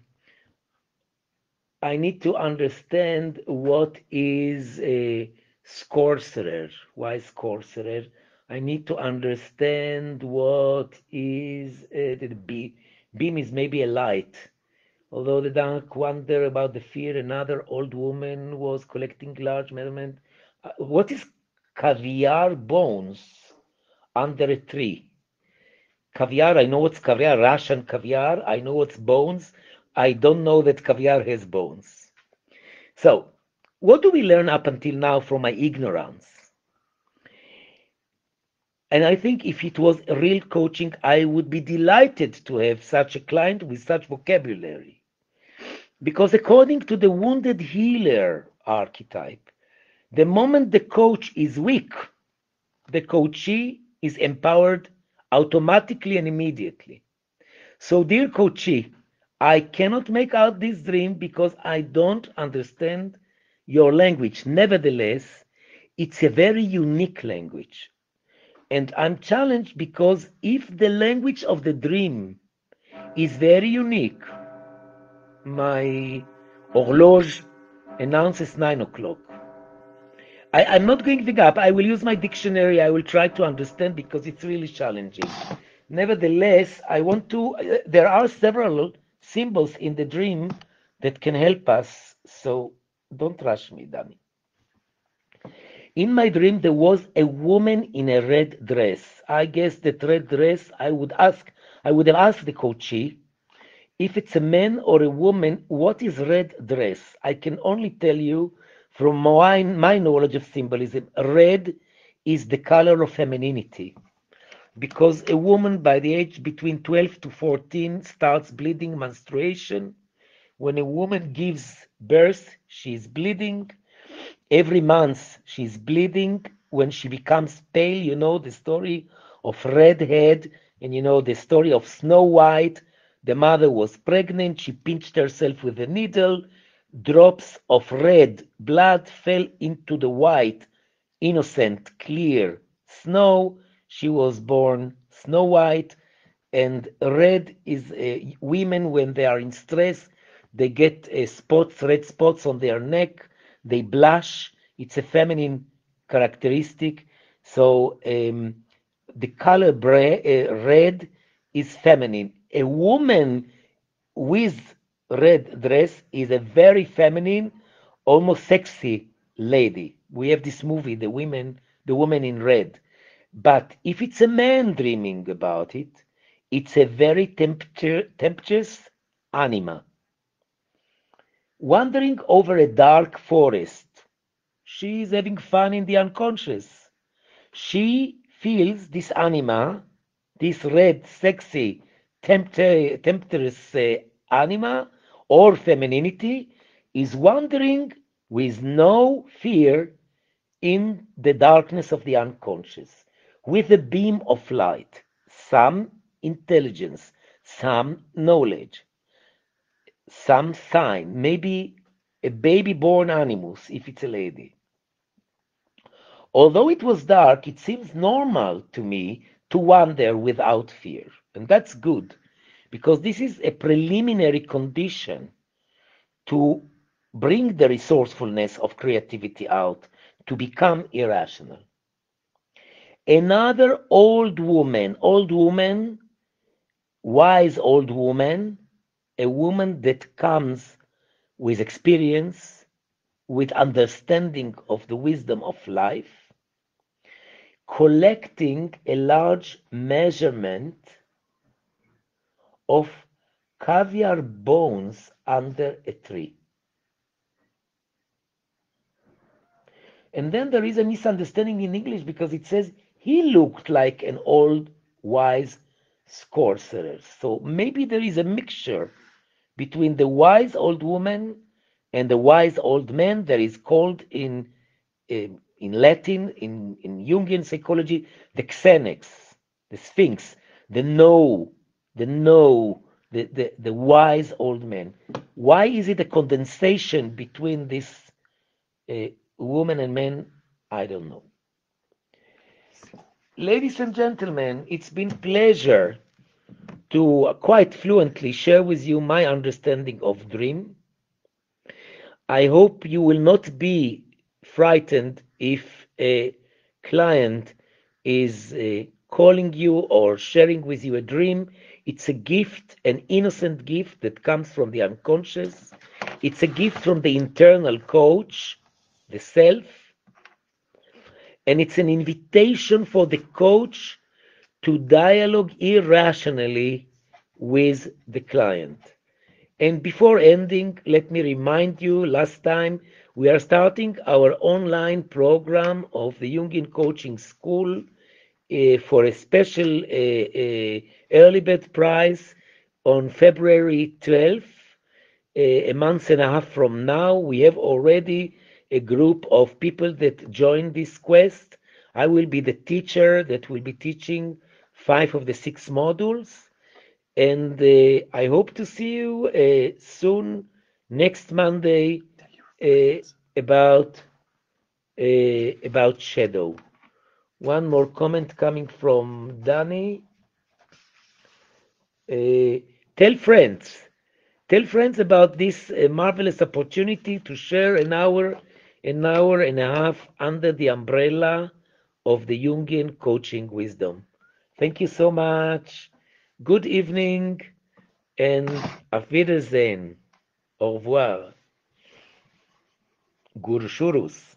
need to understand what is a sorcerer. Why sorcerer? I need to understand what is the beam is maybe a light. Although the dark wonder about the fear, another old woman was collecting large measurement. What is caviar bones under a tree? Caviar, I know what's caviar, Russian caviar. I know what's bones. I don't know that caviar has bones. So, what do we learn up until now from my ignorance? And I think if it was real coaching, I would be delighted to have such a client with such vocabulary. Because according to the wounded healer archetype, the moment the coach is weak, the coachee is empowered automatically and immediately. So, dear coachee, I cannot make out this dream because I don't understand your language. Nevertheless, it's a very unique language. And I'm challenged because if the language of the dream is very unique, my horloge announces 9 o'clock. I'm not going to dig up. I will use my dictionary. I will try to understand because it's really challenging. Nevertheless, I want to. There are several symbols in the dream that can help us. So don't rush me, Danny. In my dream, there was a woman in a red dress. I guess that red dress, I would have asked the coachee if it's a man or a woman, what is red dress? I can only tell you from my knowledge of symbolism, red is the color of femininity. Because a woman by the age between 12 to 14 starts bleeding menstruation. When a woman gives birth, she is bleeding. Every month she's bleeding. When she becomes pale, you know the story of Redhead, and you know the story of Snow White. The mother was pregnant, she pinched herself with a needle, drops of red blood fell into the white, innocent, clear snow. She was born Snow White, and red is women when they are in stress, they get spots, red spots on their neck, they blush. It's a feminine characteristic. So the color red is feminine. A woman with red dress is a very feminine, almost sexy lady. We have this movie, the woman in red. But if it's a man dreaming about it, it's a very tempestuous anima. Wandering over a dark forest, she is having fun in the unconscious. She feels this anima, this red, sexy, temptress anima or femininity is wandering with no fear in the darkness of the unconscious, with a beam of light, some intelligence, some knowledge, some sign, maybe a baby born animus if it's a lady. Although it was dark, it seems normal to me to wander without fear. And that's good, because this is a preliminary condition to bring the resourcefulness of creativity out, to become irrational. Another old woman, wise old woman, a woman that comes with experience, with understanding of the wisdom of life, collecting a large measurement of caviar bones under a tree. And then there is a misunderstanding in English because it says he looked like an old wise sorcerer. So maybe there is a mixture between the wise old woman and the wise old man that is called in Latin, in Jungian psychology, the Xenex, the Sphinx, the know, the wise old man. Why is it a condensation between this woman and man? I don't know. Ladies and gentlemen, it's been pleasure to quite fluently share with you my understanding of dream. I hope you will not be frightened if a client is calling you or sharing with you a dream. It's a gift, an innocent gift that comes from the unconscious. It's a gift from the internal coach, the self, and it's an invitation for the coach to dialogue irrationally with the client. And before ending, let me remind you, last time we are starting our online program of the Jungian Coaching School for a special early bird prize on February 12th, a month and a half from now. We have already a group of people that join this quest. I will be the teacher that will be teaching 5 of the 6 modules. And I hope to see you soon, next Monday, about shadow. One more comment coming from Danny. Uh, tell friends. Tell friends about this marvelous opportunity to share an hour and a half under the umbrella of the Jungian coaching wisdom. Thank you so much. Good evening and auf Wiedersehen. Au revoir. Gurshurus.